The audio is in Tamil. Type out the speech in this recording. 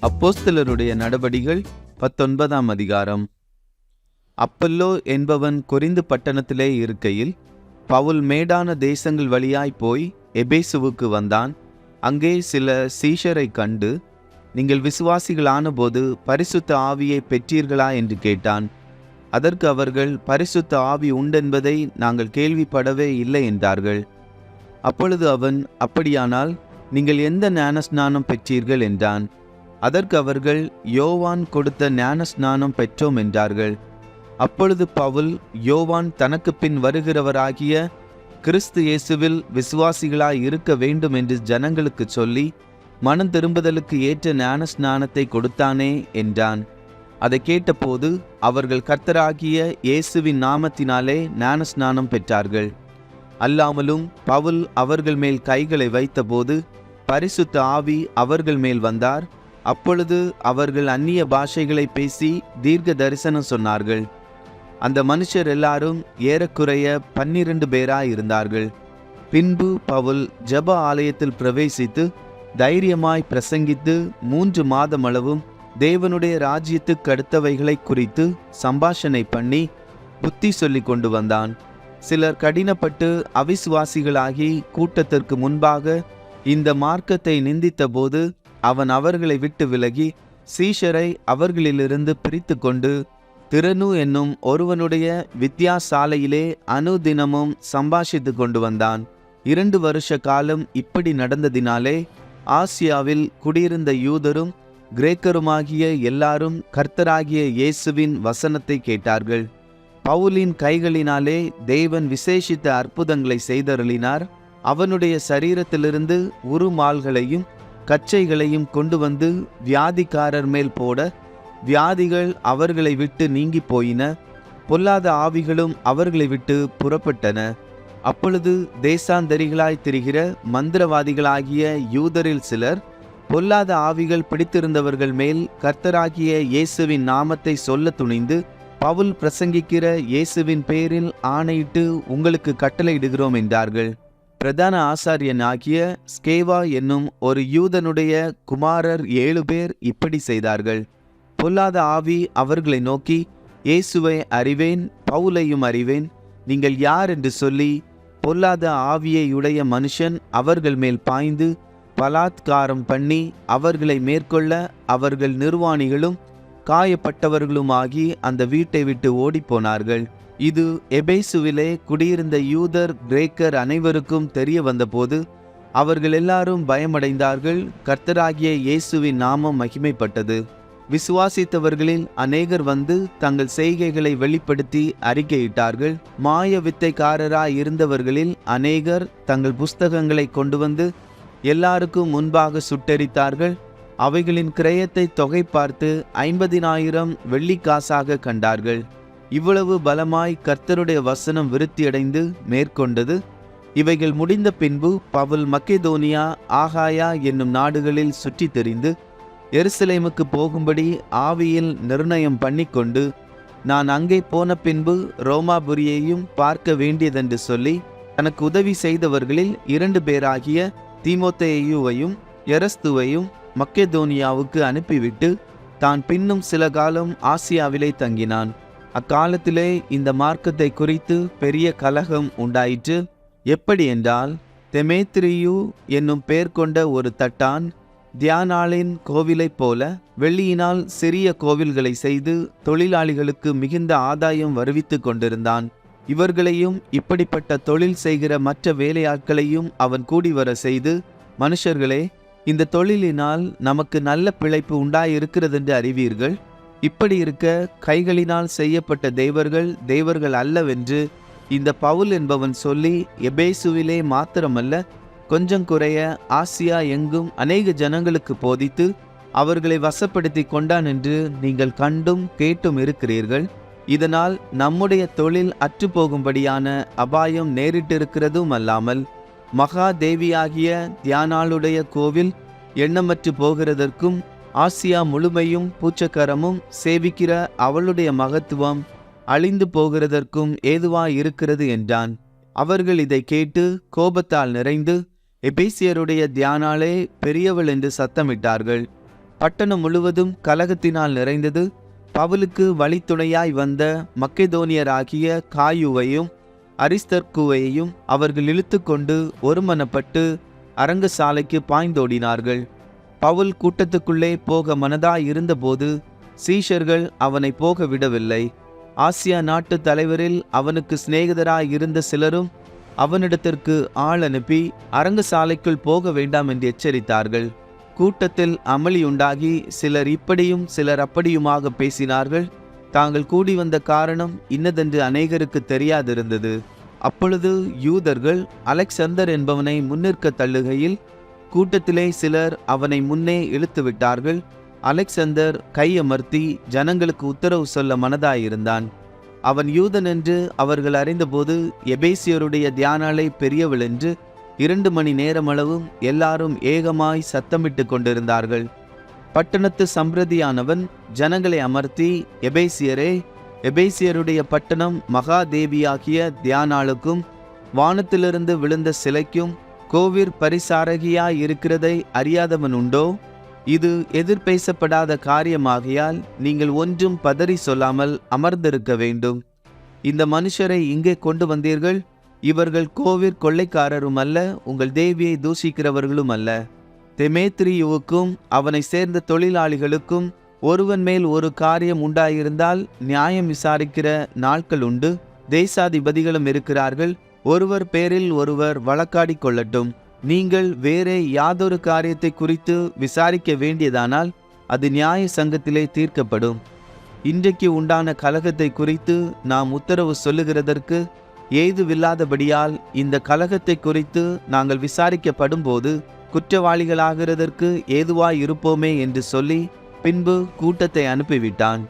அப்போஸ்தலருடைய நடபடிகள் 19ஆம் அதிகாரம். அப்பல்லோ என்பவன் கொரிந்து பட்டணத்திலே இருக்கையில், பவுல் மேடான தேசங்கள் வழியாய் போய் எபேசுவுக்கு வந்தான். அங்கே சில சீஷரை கண்டு, நீங்கள் விசுவாசிகளான போது பரிசுத்த ஆவியை பெற்றீர்களா என்று கேட்டான். அதற்கு அவர்கள், பரிசுத்த ஆவி உண்டென்பதை நாங்கள் கேள்விப்படவே இல்லை என்றார்கள். அப்பொழுது அவன், அப்படியானால் நீங்கள் எந்த ஞானஸ்நானம் பெற்றீர்கள் என்றான். அதற்கு அவர்கள், யோவான் கொடுத்த ஞானஸ்நானம் பெற்றோம் என்றார்கள். அப்பொழுது பவுல், யோவான் தனக்கு பின் வருகிறவராகிய கிறிஸ்து இயேசுவில் விசுவாசிகளாய் இருக்க வேண்டும் என்று ஜனங்களுக்கு சொல்லி மனம் திரும்புதலுக்கு ஏற்ற ஞானஸ்நானத்தை கொடுத்தானே என்றான். அதை கேட்டபோது அவர்கள் கர்த்தராகிய இயேசுவின் நாமத்தினாலே ஞானஸ்நானம் பெற்றார்கள். அல்லாமலும் பவுல் அவர்கள் மேல் கைகளை வைத்தபோது பரிசுத்த ஆவி அவர்கள் மேல் வந்தார். அப்பொழுது அவர்கள் அந்நிய பாஷைகளை பேசி தீர்க்க தரிசனம் சொன்னார்கள். அந்த மனுஷர் எல்லாரும் ஏறக்குறைய 12 பேராயிருந்தார்கள். பின்பு பவுல் ஜெப ஆலயத்தில் பிரவேசித்து தைரியமாய் பிரசங்கித்து 3 மாதமளவும் தேவனுடைய ராஜ்யத்துக்கு அடுத்தவைகளை குறித்து சம்பாஷணை பண்ணி புத்தி சொல்லி கொண்டு வந்தான். சிலர் கடினப்பட்டு அவிசுவாசிகளாகி கூட்டத்திற்கு முன்பாக இந்த மார்க்கத்தை நிந்தித்த போது அவன் அவர்களை விட்டு விலகி சீஷரை அவர்களிலிருந்து பிரித்து கொண்டு திறனு என்னும் ஒருவனுடைய வித்தியாசாலையிலே அனுதினமும் சம்பாஷித்து கொண்டு வந்தான். 2 வருஷ காலம் இப்படி நடந்ததினாலே ஆசியாவில் குடியிருந்த யூதரும் கிரேக்கருமாகிய எல்லாரும் கர்த்தராகிய இயேசுவின் வசனத்தை கேட்டார்கள். பவுலின் கைகளினாலே தேவன் விசேஷித்த அற்புதங்களை செய்தருளினார். அவனுடைய சரீரத்திலிருந்து உருமால்களையும் கச்சைகளையும் கொண்டு வந்து வியாதிக்காரர் மேல் போட வியாதிகள் அவர்களை விட்டு நீங்கி போயின. பொல்லாத ஆவிகளும் அவர்களை விட்டு புறப்பட்டன. அப்பொழுது தேசாந்தரிகளாய் திரிகிற மந்திரவாதிகளாகிய யூதரில் சிலர் பொல்லாத ஆவிகள் பிடித்திருந்தவர்கள் மேல் கர்த்தராகிய இயேசுவின் நாமத்தை சொல்ல துணிந்து, பவுல் பிரசங்கிக்கிற இயேசுவின் பேரில் ஆணையிட்டு உங்களுக்கு கட்டளையிடுகிறோம் என்றார்கள். பிரதான ஆசாரியன் ஆகிய ஸ்கேவா என்னும் ஒரு யூதனுடைய குமாரர் 7 பேர் இப்படி செய்தார்கள். பொல்லாத ஆவி அவர்களை நோக்கி, இயேசுவை அறிவேன், பவுலையும் அறிவேன், நீங்கள் யார் என்று சொல்லி பொல்லாத ஆவியையுடைய மனுஷன் அவர்கள் மேல் பாய்ந்து பலாத்காரம் பண்ணி அவர்களை மேற்கொள்ள அவர்கள் நிர்வாணிகளும் காயப்பட்டவர்களுமாகி அந்த வீட்டை விட்டு ஓடிப்போனார்கள். இது எபேசுவிலே குடியிருந்த யூதர் கிரேக்கர் அனைவருக்கும் தெரிய வந்தபோது அவர்கள் எல்லாரும் பயமடைந்தார்கள். கர்த்தராகிய இயேசுவின் நாமம் மகிமைப்பட்டது. விசுவாசித்தவர்களில் அநேகர் வந்து தங்கள் செய்கைகளை வெளிப்படுத்தி அறிக்கையிட்டார்கள். மாய வித்தைக்காரராய் இருந்தவர்களில் அநேகர் தங்கள் புஸ்தகங்களை கொண்டு வந்து எல்லாருக்கும் முன்பாக சுட்டெரித்தார்கள். அவைகளின் கிரயத்தை தொகை பார்த்து 50,000 வெள்ளிக்காசாக கண்டார்கள். இவ்வளவு பலமாய் கர்த்தருடைய வசனம் விருத்தியடைந்து மேற்கொண்டது. இவைகள் முடிந்த பின்பு பவுல் மக்கெதோனியா, ஆகாயா என்னும் நாடுகளில் சுற்றி தெரிந்து எருசலேமுக்கு போகும்படி ஆவியில் நிர்ணயம் பண்ணிக்கொண்டு, நான் அங்கே போன பின்பு ரோமாபுரியையும் பார்க்க வேண்டியதென்று சொல்லி தனக்கு உதவி செய்தவர்களில் 2 பேராகிய தீமோத்தேயுவையும் எரஸ்துவையும் மக்கெதோனியாவுக்கு அனுப்பிவிட்டு தான் பின்னும் சில காலம் ஆசியாவிலே தங்கினான். அக்காலத்திலே இந்த மார்க்கத்தை குறித்து பெரிய கலகம் உண்டாயிற்று. எப்படி என்றால், தெமேத்திரியு என்னும் பெயர் கொண்ட ஒரு தட்டான் தியானாளின் கோவிலைப் போல வெள்ளியினால் சிறிய கோவில்களை செய்து தொழிலாளிகளுக்கு மிகுந்த ஆதாயம் வருவித்து கொண்டிருந்தான். இவர்களையும் இப்படிப்பட்ட தொழில் செய்கிற மற்ற வேலையாட்களையும் அவன் கூடி வர செய்து, மனுஷர்களே, இந்த தொழிலினால் நமக்கு நல்ல பிழைப்பு உண்டாயிருக்கிறதென்று அறிவீர்கள். இப்படி இருக்க கைகளினால் செய்யப்பட்ட தேவர்கள் அல்லவென்று இந்த பவுல் என்பவன் சொல்லி எபேசுவிலே மாத்திரமல்ல கொஞ்சம் குறைய ஆசியா எங்கும் அநேக ஜனங்களுக்கு போதித்து அவர்களை வசப்படுத்தி கொண்டான் என்று நீங்கள் கண்டும் கேட்டும் இருக்கிறீர்கள். இதனால் நம்முடைய தொழில் அற்றுப்போகும்படியான அபாயம் நேரிட்டிருக்கிறதும் அல்லாமல் மகா தேவியாகிய தியானாளுடைய கோவில் எண்ணமற்று போகிறதற்கும் ஆசியா முழுமையும் பூச்சக்கரமும் சேவிக்கிற அவளுடைய மகத்துவம் அழிந்து போகிறதற்கும் ஏதுவாயிருக்கிறது என்றான். அவர்கள் இதை கேட்டு கோபத்தால் நிறைந்து எபேசியருடைய தியானாளே பெரியவள் என்று சத்தமிட்டார்கள். பட்டணம் முழுவதும் கலகத்தினால் நிறைந்தது. பவுலுக்கு வழித்துணையாய் வந்த மக்கெதோனியராகிய காயுவையும் அரிஸ்தர்க்குவையும் அவர்கள் இழுத்து கொண்டு ஒருமனப்பட்டு அரங்கசாலைக்கு பாய்ந்தோடினார்கள். பவுல் கூட்டத்துக்குள்ளே போக மனதாய் இருந்தபோது சீஷர்கள் அவனை போக விடவில்லை. ஆசியா நாட்டு தலைவரில் அவனுக்கு சிநேகிதராய் இருந்த சிலரும் அவனிடத்திற்கு ஆள் அனுப்பி அரங்கசாலைக்குள் போக வேண்டாம் என்று எச்சரித்தார்கள். கூட்டத்தில் அமளியுண்டாகி சிலர் இப்படியும் சிலர் அப்படியுமாக பேசினார்கள். தாங்கள் கூடி வந்த காரணம் இன்னதென்று அநேகருக்கு தெரியாதிருந்தது. அப்பொழுது யூதர்கள் அலெக்சந்தர் என்பவனை முன்னிற்க தள்ளுகையில் கூட்டத்திலே சிலர் அவனை முன்னே இழுத்துவிட்டார்கள். அலெக்சந்தர் கையமர்த்தி ஜனங்களுக்கு உத்தரவு சொல்ல மனதாயிருந்தான். அவன் யூதன் என்று அவர்கள் அறிந்தபோது எபேசியருடைய தியானாலை பெரியவள் என்று 2 மணி நேரமளவும் எல்லாரும் ஏகமாய் சத்தமிட்டு கொண்டிருந்தார்கள். பட்டணத்து சம்பிரதியானவன் ஜனங்களை அமர்த்தி, எபேசியரே, எபேசியருடைய பட்டணம் மகாதேவியாகிய தியானாளுக்கும் வானத்திலிருந்து விழுந்த சிலைக்கும் கோவிற் பரிசாரகியாய் இருக்கிறதை அறியாதவன் உண்டோ? இது எதிர்பேசப்படாத காரியமாகையால் நீங்கள் ஒன்றும் பதறி சொல்லாமல் அமர்ந்திருக்க வேண்டும். இந்த மனுஷரை இங்கே கொண்டு வந்தீர்கள். இவர்கள் கோவிற் கொள்ளைக்காரரும் அல்ல, உங்கள் தேவியை தூஷிக்கிறவர்களும் அல்ல. தெமேத்திரியுவுக்கும் அவனை சேர்ந்த தொழிலாளிகளுக்கும் ஒருவன் மேல் ஒரு காரியம் உண்டாயிருந்தால் நியாயம் விசாரிக்கிற நாட்கள் உண்டு. தேசாதிபதிகளும் இருக்கிறார்கள். ஒருவர் பேரில் ஒருவர் வழக்காடி கொள்ளட்டும். நீங்கள் வேறே யாதொரு காரியத்தை குறித்து விசாரிக்க வேண்டியதானால் அது நியாய சங்கத்திலே தீர்க்கப்படும். இன்றைக்கு உண்டான கலகத்தை குறித்து நாம் உத்தரவு சொல்லுகிறதற்கு ஏதுவில்லாதபடியால் இந்த கலகத்தை குறித்து நாங்கள் விசாரிக்கப்படும் போது குற்றவாளிகளாகிறதற்கு ஏதுவாய் இருப்போமே என்று சொல்லி பின்பு கூட்டத்தை அனுப்பிவிட்டான்.